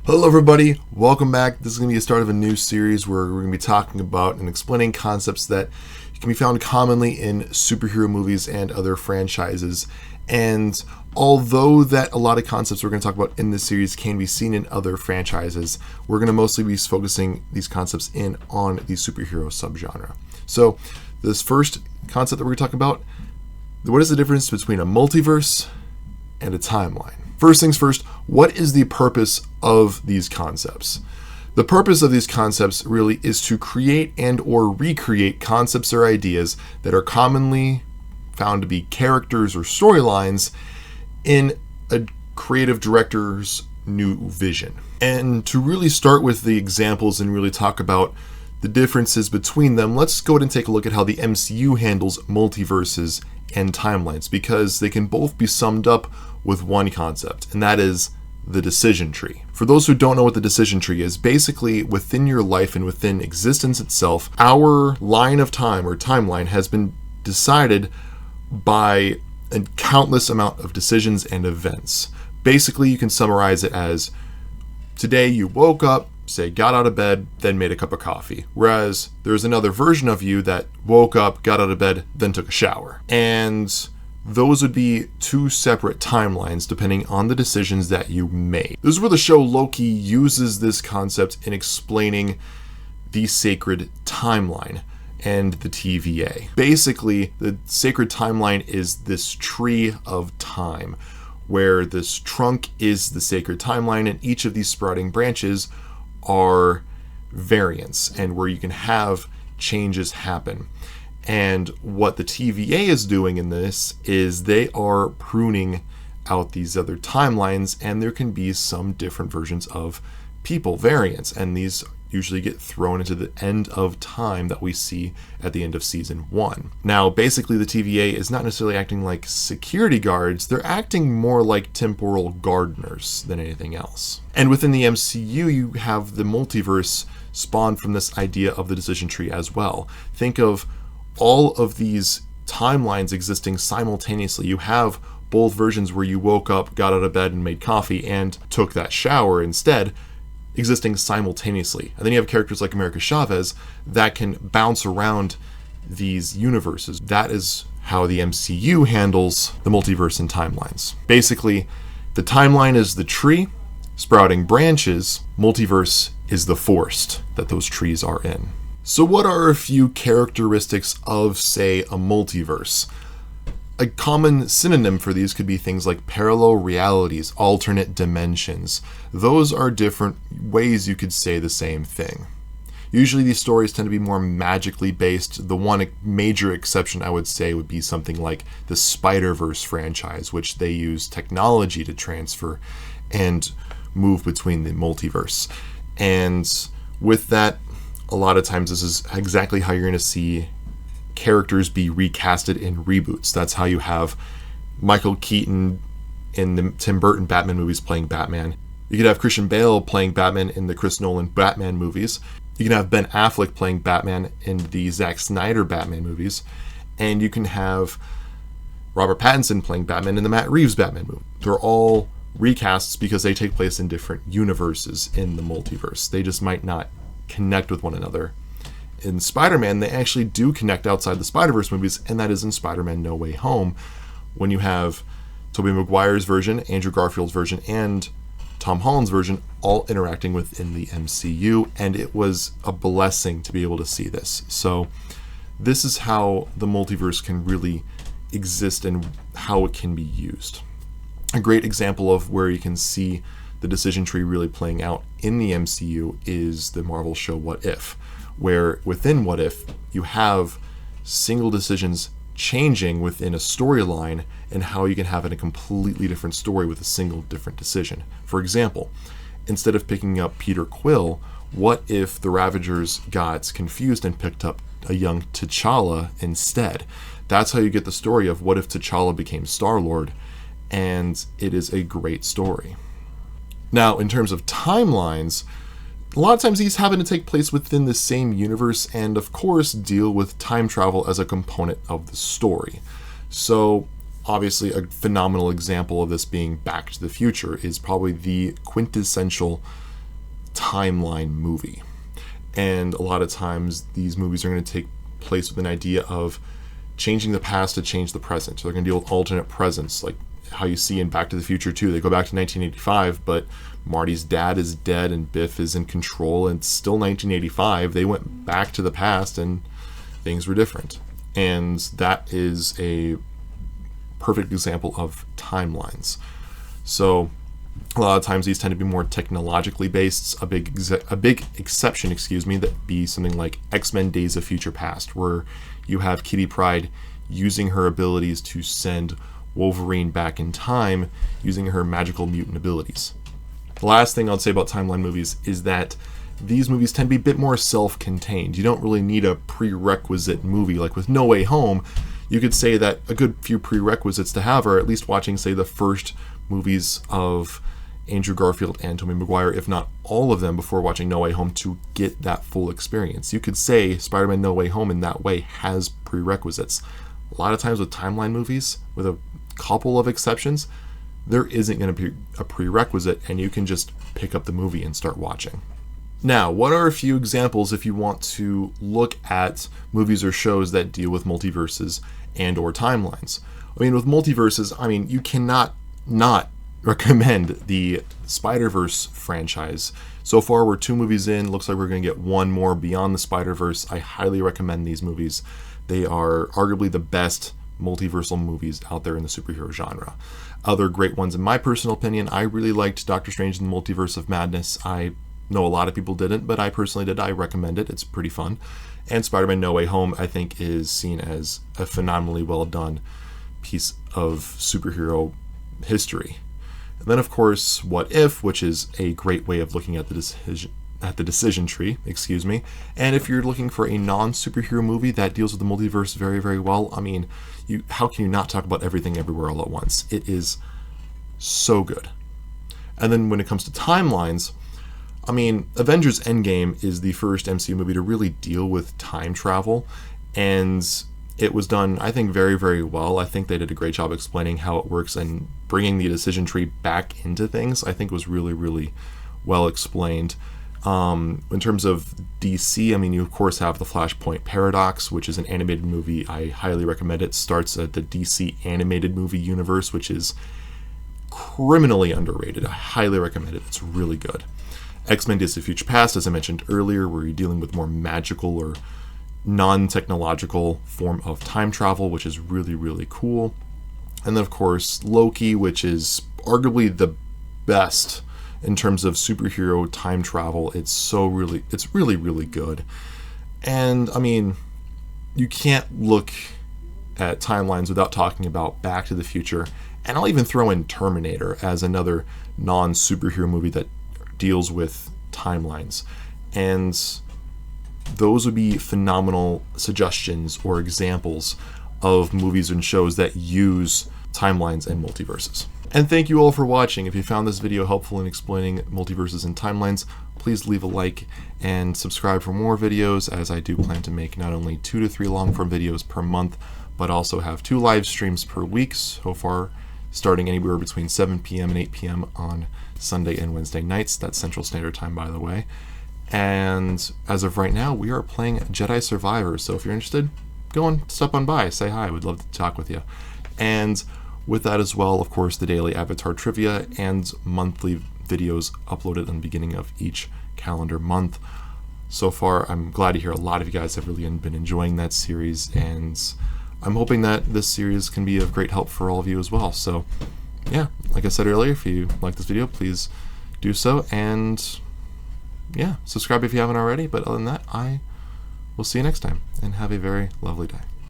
Hello everybody, welcome back. This is going to be the start of a new series where we're going to be talking about and explaining concepts that can be found commonly in superhero movies and other franchises. And although that a lot of concepts we're going to talk about in this series can be seen in other franchises, we're going to mostly be focusing these concepts in on the superhero subgenre. So this first concept that we're going to talk about, what is the difference between a multiverse and a timeline? First things first, what is the purpose of these concepts? The purpose of these concepts really is to create and or recreate concepts or ideas that are commonly found to be characters or storylines in a creative director's new vision. And to really start with the examples and really talk about the differences between them, let's go ahead and take a look at how the MCU handles multiverses and timelines, because they can both be summed up with one concept, and that is the decision tree. For those who don't know what the decision tree is, basically within your life and within existence itself, our line of time or timeline has been decided by a countless amount of decisions and events. Basically, you can summarize it as today you woke up, say got out of bed, then made a cup of coffee. Whereas there's another version of you that woke up, got out of bed, then took a shower. And those would be two separate timelines depending on the decisions that you made. This is where the show Loki uses this concept in explaining the sacred timeline and the TVA. Basically, the sacred timeline is this tree of time, where this trunk is the sacred timeline and each of these sprouting branches are variants and where you can have changes happen. And what the TVA is doing in this is they are pruning out these other timelines, and there can be some different versions of people variants, and these usually get thrown into the end of time that we see at the end of season 1. Now, basically the TVA is not necessarily acting like security guards, they're acting more like temporal gardeners than anything else. And within the MCU, you have the multiverse spawned from this idea of the decision tree as well. Think of all of these timelines existing simultaneously. You have both versions where you woke up, got out of bed, and made coffee, and took that shower instead, existing simultaneously. And then you have characters like America Chavez that can bounce around these universes. That is how the MCU handles the multiverse and timelines. Basically, the timeline is the tree, sprouting branches. Multiverse is the forest that those trees are in. So what are a few characteristics of, say, a multiverse? A common synonym for these could be things like parallel realities, alternate dimensions. Those are different ways you could say the same thing. Usually these stories tend to be more magically based. The one major exception I would say would be something like the Spider-Verse franchise, which they use technology to transfer and move between the multiverse. And with that, a lot of times this is exactly how you're going to see characters be recasted in reboots. That's how you have Michael Keaton in the Tim Burton Batman movies playing Batman. You could have Christian Bale playing Batman in the Chris Nolan Batman movies. You can have Ben Affleck playing Batman in the Zack Snyder Batman movies. And you can have Robert Pattinson playing Batman in the Matt Reeves Batman movie. They're all recasts because they take place in different universes in the multiverse. They just might not connect with one another. In Spider-Man, they actually do connect outside the Spider-Verse movies, and that is in Spider-Man No Way Home, when you have Tobey Maguire's version, Andrew Garfield's version, and Tom Holland's version all interacting within the MCU, and it was a blessing to be able to see this. So this is how the multiverse can really exist and how it can be used. A great example of where you can see the decision tree really playing out in the MCU is the Marvel show What If, where within What If you have single decisions changing within a storyline and how you can have a completely different story with a single different decision. For example, instead of picking up Peter Quill, what if the Ravagers got confused and picked up a young T'Challa instead? That's how you get the story of what if T'Challa became Star-Lord, and it is a great story. Now, in terms of timelines, a lot of times these happen to take place within the same universe and, of course, deal with time travel as a component of the story. So, obviously, a phenomenal example of this being Back to the Future is probably the quintessential timeline movie. And a lot of times these movies are going to take place with an idea of changing the past to change the present. So they're going to deal with alternate presents, like how you see in Back to the Future 2. They go back to 1985, but Marty's dad is dead and Biff is in control, and it's still 1985. They went back to the past and things were different. And that is a perfect example of timelines. So a lot of times these tend to be more technologically based. A big exception, that be something like X-Men Days of Future Past, where you have Kitty Pryde using her abilities to send Wolverine back in time using her magical mutant abilities. The last thing I'll say about timeline movies is that these movies tend to be a bit more self-contained. You don't really need a prerequisite movie. Like with No Way Home, you could say that a good few prerequisites to have are at least watching, say, the first movies of Andrew Garfield and Tobey Maguire, if not all of them, before watching No Way Home to get that full experience. You could say Spider-Man No Way Home in that way has prerequisites. A lot of times with timeline movies, with a couple of exceptions, there isn't going to be a prerequisite, and you can just pick up the movie and start watching. Now, what are a few examples if you want to look at movies or shows that deal with multiverses and or timelines? I mean, with multiverses, you cannot not recommend the Spider-Verse franchise. So far, we're 2 movies in. Looks like we're going to get 1 more, Beyond the Spider-Verse. I highly recommend these movies. They are arguably the best multiversal movies out there in the superhero genre. Other great ones, in my personal opinion, I really liked Doctor Strange in the Multiverse of Madness. I know a lot of people didn't, but I personally did. I recommend it. It's pretty fun. And Spider-Man No Way Home, I think, is seen as a phenomenally well done piece of superhero history. And then, of course, What If, which is a great way of looking at the decision tree, And if you're looking for a non-superhero movie that deals with the multiverse very, very well, how can you not talk about Everything Everywhere All at Once? It is so good. And then when it comes to timelines, Avengers Endgame is the first MCU movie to really deal with time travel, and it was done, I think, very, very well. I think they did a great job explaining how it works and bringing the decision tree back into things. I think was really, really well explained. In terms of DC, you of course have the Flashpoint Paradox, which is an animated movie. I highly recommend it. It starts at the DC animated movie universe, which is criminally underrated. I highly recommend it. It's really good. X-Men Days of Future Past, as I mentioned earlier, where you're dealing with more magical or non-technological form of time travel, which is really, really cool. And then, of course, Loki, which is arguably the best in terms of superhero time travel. It's really, really good. And, you can't look at timelines without talking about Back to the Future. And I'll even throw in Terminator as another non-superhero movie that deals with timelines. And those would be phenomenal suggestions or examples of movies and shows that use timelines and multiverses. And thank you all for watching. If you found this video helpful in explaining multiverses and timelines, please leave a like and subscribe for more videos, as I do plan to make not only 2 to 3 long-form videos per month, but also have 2 live streams per week so far, starting anywhere between 7 p.m. and 8 p.m. on Sunday and Wednesday nights. That's Central Standard Time, by the way. And as of right now, we are playing Jedi Survivor. So if you're interested, go on, stop on by, say hi. We'd love to talk with you. And with that as well, of course, the daily Avatar trivia and monthly videos uploaded in the beginning of each calendar month. So far, I'm glad to hear a lot of you guys have really been enjoying that series, and I'm hoping that this series can be of great help for all of you as well. So yeah, like I said earlier, if you like this video, please do so, and yeah, subscribe if you haven't already. But other than that, I will see you next time, and have a very lovely day.